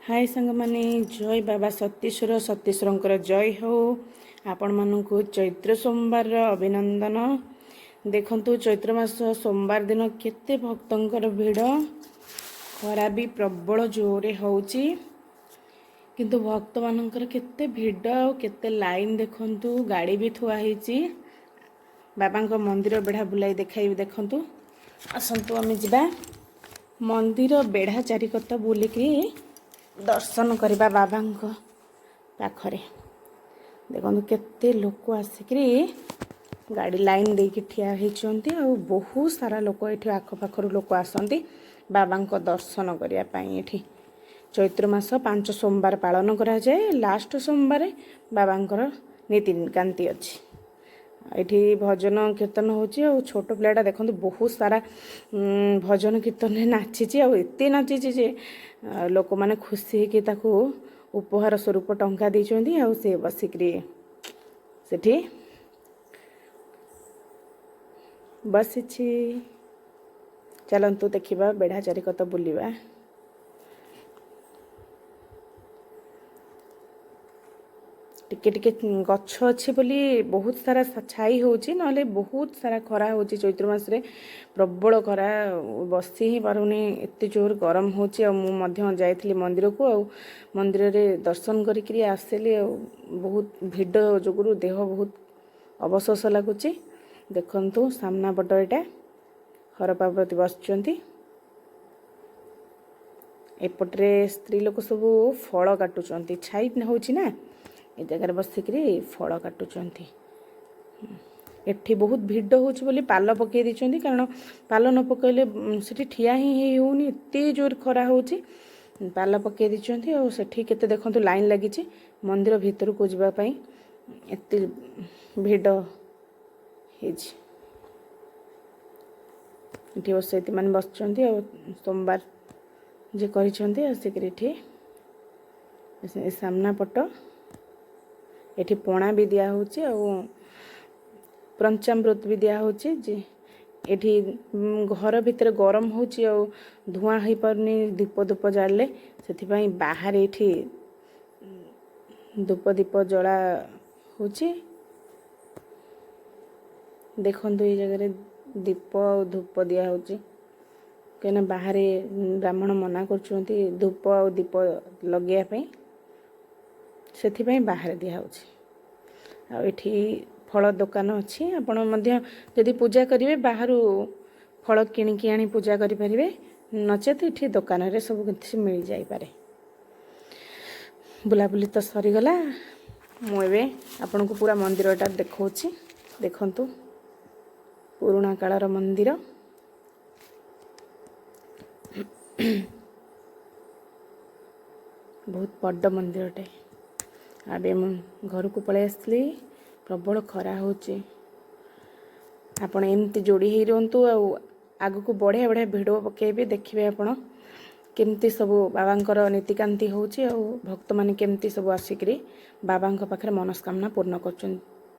हाय सांग माने जय बाबा सतीश्वर सतीश्वर जय हो। आपण मानू चैत्र सोमवार अभिनंदन। देखंतु चैत्र मास सोमवार दिन केते भक्तंकर भिड़, खरा भी प्रबल जोरे होउची, किंतु भक्त मानकर केते भिड़ और केते लाइन देखंतु। गाड़ी भी थुआ ହେଇची। बाबा मंदिर बेढ़ा बुलाई देखाई देखंतु। आसंतु आमे जिबा मंदिर बेढ़ा चारिकत बुलिकी दर्शन करवा बाबा पाखरे। देखो केते लोक आसिक गाड़ी लाइन देकी ठिया होती। बहुत सारा लोक ये आखपाखर लोक आसती बाबा दर्शन करने। चैत्र मास 5 सोमवार पालन करा जाए। लास्ट सोमवार बाबा नीतिकांति अच्छी। ये भजन कीर्तन होची। छोट पिलाटा देखो बहुत सारा भजन कीर्तन नाची। एत नाची जे लोक मैंने खुशी कि ताकू उपहार स्वरूप टंका देइचंदी। से बसिक्री सेठी बसिछि। चलंतु देखिबा बेढ़ा चारिकत बुलिबा। टिके टिके गछ अच्छी बोली बहुत सारा छाई होची, नले बहुत सारा खरा होची। चैत्र मास रे प्रबल खरा, बसी ही पारुनी, एते जोर गरम होची। मु मध्य जाइथिली मंदिर को, मंदिर रे दर्शन करिकरी आसेली। बहुत भिड़ जोगुरु देह बहुत अवशोष लागुची। देखंतु सामना पट एटा हर पार्वती बसचंती। एपटरे स्त्री लोक सब फल काटुचंती। छाई होची ना, ए जगह बसिक्री फल काटुचंती। एठी बहुत भिड़ होची बोली पाल पकई देइचंती। कारण पाल न पकईले सेठी ठिया ही होउनी, एते जोर खरा होची। पाल पकई देइचंती। और सेठी केते देखंतु लाइन लागिची मंदिर भीतर को जिबा पई। एते भिड़ हेची। एठी बसैती मान बसचंती। और सोमवार जे करिचंती आसिकरी एठी सामना पट एठी पणा भी दिया होची। पंचामृत भी दिया होची। जे एठी घर भीतर गरम होची और धुआं हो पारनी दीप धूप जाले। सेथि पई बाहर एठी धूप दीप जला होची। देखंतु ये जगह दीप और धूप दिया होची। कहना बाहर ब्राह्मण मना करचंती धूप और दीप लगे पई, सेथि पई बाहर दिया होची। आ एठी फल दुकान अच्छी। आपण मध्य जदि पूजा करिवे बाहरु फल किणिकी आनी पूजा करि परिवे, नचेत एठी दुकान रे सब किछि मिल जाई पारे। बुलाबुली तो सरी गला। मु एबे आपन को पूरा मंदिरटा देखौछि। देखंतु पुराना कालर मंदिर। बहुत बड़ मंदिरटे। आबे मु घर को पळे आसली। प्रबल खरा होची। आपण एमती जोड़ी ही रहंतु। आगु को बढ़िया बढ़िया भिडियो पकेबे, देखिबे आपण केमती सब बाबांकर नीतिकांति होची। भक्त माने केमती सब आसिकरी बाबांक पाखरे मनस्कामना पूर्ण करछन।